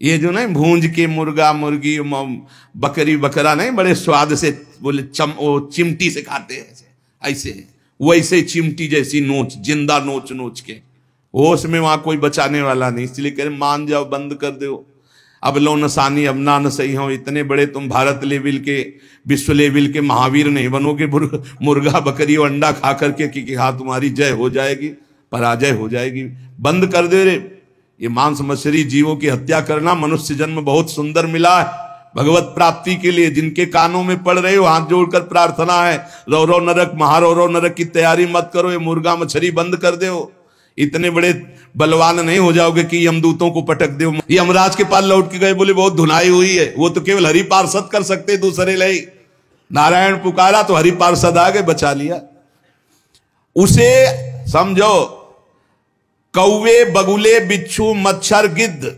ये जो नहीं भूंज के मुर्गा मुर्गी बकरी बकरा नहीं बड़े स्वाद से बोले वो चिमटी से खाते हैं ऐसे वैसे चिमटी जैसी नोच, जिंदा नोच नोच के, होश में वहां कोई बचाने वाला नहीं। इसलिए कह रहे मान जाओ, बंद कर दो। अब लो नसानी अब ना न सही हो, इतने बड़े तुम भारत लेवल के विश्व लेवल के महावीर नहीं बनोगे मुर्गा बकरी और अंडा खा करके कि हाँ तुम्हारी जय हो जाएगी, पराजय हो जाएगी। बंद कर दे रे। ये मांस मछली जीवों की हत्या करना, मनुष्य जन्म बहुत सुंदर मिला है भगवत प्राप्ति के लिए। जिनके कानों में पड़ रहे हो हाथ जोड़कर प्रार्थना है, रो रो नरक महारो रो नरक की तैयारी मत करो, ये मुर्गा मछली बंद कर दो। इतने बड़े बलवान नहीं हो जाओगे कि यमदूतों को पटक दो। यमराज के पास लौट के गए, बोले बहुत धुनाई हुई है, वो तो केवल हरि पार्षद कर सकते, दूसरे नहीं। नारायण पुकारा तो हरि पार्षद आ गए, बचा लिया उसे। समझो, कौवे बगुले बिच्छू मच्छर गिद्ध,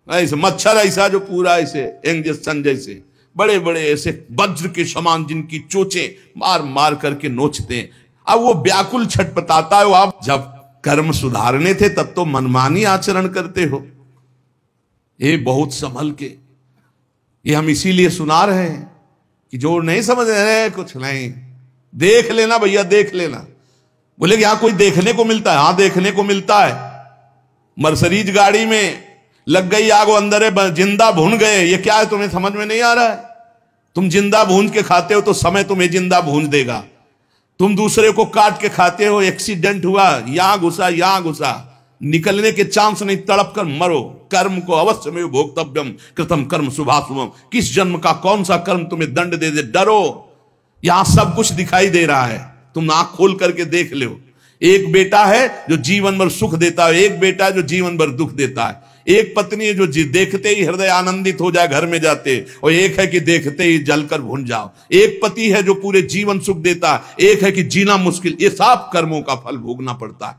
ऐसे मच्छर ऐसा जो पूरा ऐसे इंजेक्शन जैसे बड़े बड़े ऐसे वज्र के समान जिनकी चोंचें मार मार करके नोचते हैं। अब वो व्याकुल छटपटाता है। आप जब कर्म सुधारने थे तब तो मनमानी आचरण करते हो। ये बहुत संभल के, ये हम इसीलिए सुना रहे हैं कि जो नहीं समझ रहे कुछ नहीं, देख लेना भैया, देख लेना। बोले कि यहां कोई देखने को मिलता है? हाँ देखने को मिलता है। मर्सरीज गाड़ी में लग गई आग, अंदर है, जिंदा भून गए। ये क्या है तुम्हें समझ में नहीं आ रहा है? तुम जिंदा भून के खाते हो तो समय तुम्हें जिंदा भून देगा। तुम दूसरे को काट के खाते हो, एक्सीडेंट हुआ, यहां घुसा, निकलने के चांस नहीं, तड़प कर मरो। कर्म को अवश्य में भोक्तव्यम कृतम कर्म शुभाशुभम। किस जन्म का कौन सा कर्म तुम्हें दंड दे दे, डरो। यहां सब कुछ दिखाई दे रहा है, तुम आंख खोल करके देख लो। एक बेटा है जो जीवन भर सुख देता है, एक बेटा है जो जीवन भर दुख देता है। एक पत्नी है जो देखते ही हृदय आनंदित हो जाए घर में जाते, और एक है कि देखते ही जलकर भून जाओ। एक पति है जो पूरे जीवन सुख देता है, एक है कि जीना मुश्किल। ये सब कर्मों का फल भोगना पड़ता है।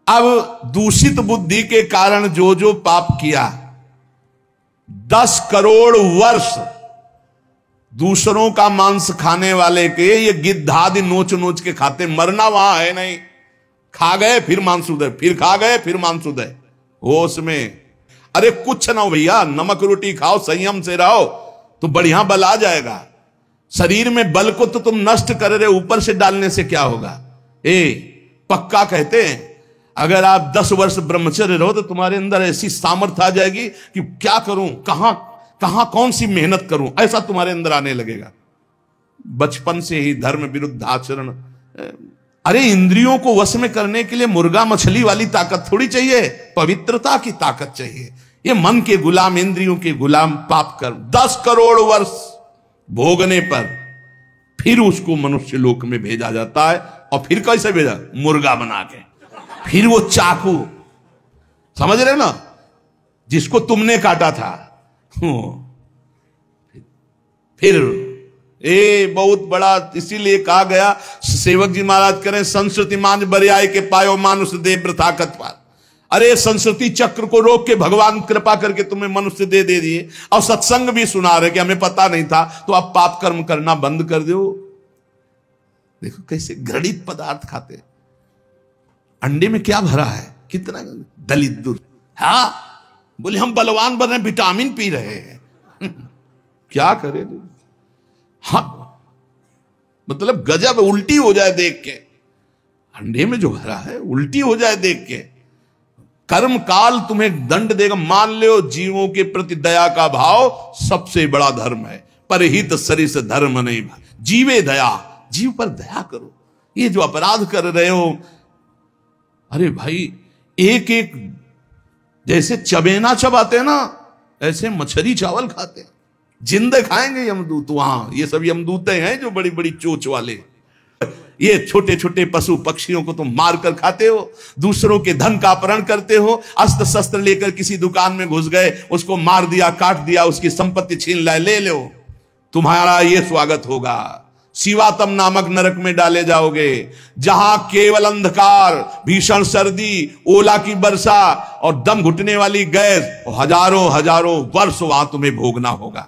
अब दूषित बुद्धि के कारण जो जो पाप किया, 10 करोड़ वर्ष दूसरों का मांस खाने वाले के ये गिद्धादि नोच नोच के खाते। मरना वहां है नहीं, खा गए फिर मांसुदय, फिर खा गए फिर मांसुदय, होश में। अरे कुछ ना हो भैया, नमक रोटी खाओ, संयम से रहो तो बढ़िया बल आ जाएगा। शरीर में बल को तो तुम नष्ट कर रहे, ऊपर से डालने से क्या होगा? पक्का कहते हैं अगर आप 10 वर्ष ब्रह्मचर्य रहो तो तुम्हारे अंदर ऐसी सामर्थ्य आ जाएगी कि क्या करूं, कहां कौन सी मेहनत करूं, ऐसा तुम्हारे अंदर आने लगेगा। बचपन से ही धर्म विरुद्ध आचरण। अरे इंद्रियों को वश में करने के लिए मुर्गा मछली वाली ताकत थोड़ी चाहिए, पवित्रता की ताकत चाहिए। ये मन के गुलाम, इंद्रियों के गुलाम पाप कर 10 करोड़ वर्ष भोगने पर फिर उसको मनुष्य लोक में भेजा जाता है। और फिर कैसे भेजा? मुर्गा बना के। फिर वो चाकू, समझ रहे हो ना, जिसको तुमने काटा था, फिर बहुत बड़ा। इसीलिए कहा गया, सेवक जी महाराज करें, संस्कृति मांझ बरियाय के पायो मानुष देव प्रताकत पार। अरे संस्कृति चक्र को रोक के भगवान कृपा करके तुम्हें मनुष्य दे दिए। और सत्संग भी सुना रहे कि हमें पता नहीं था, तो अब पाप कर्म करना बंद कर दो। देखो कैसे घृणित पदार्थ खाते। अंडे में क्या भरा है, कितना दलित दूर। हाँ बोले हम बलवान बन रहे, विटामिन पी रहे हैं। क्या करे? हाँ मतलब गजब, उल्टी हो जाए देख के। अंडे में जो भरा है उल्टी हो जाए देख के। कर्म काल तुम्हें दंड देगा। मान लो जीवों के प्रति दया का भाव सबसे बड़ा धर्म है। परहित सरिस धर्म नहीं, जीवे दया, जीव पर दया करो। ये जो अपराध कर रहे हो, अरे भाई एक एक जैसे चबेना चबाते हैं ना, ऐसे मछली चावल खाते हैं। जिंदे खाएंगे यमदूत वहां। ये सब यमदूते हैं जो बड़ी बड़ी चोच वाले। ये छोटे छोटे पशु पक्षियों को तुम मार कर खाते हो, दूसरों के धन का अपहरण करते हो। अस्त्र शस्त्र लेकर किसी दुकान में घुस गए, उसको मार दिया, काट दिया, उसकी संपत्ति छीन लाए, ले लो, तुम्हारा ये स्वागत होगा। शिवातम नामक नरक में डाले जाओगे, जहां केवल अंधकार, भीषण सर्दी, ओला की वर्षा और दम घुटने वाली गैस, हजारों हजारों वर्ष वहां तुम्हें भोगना होगा।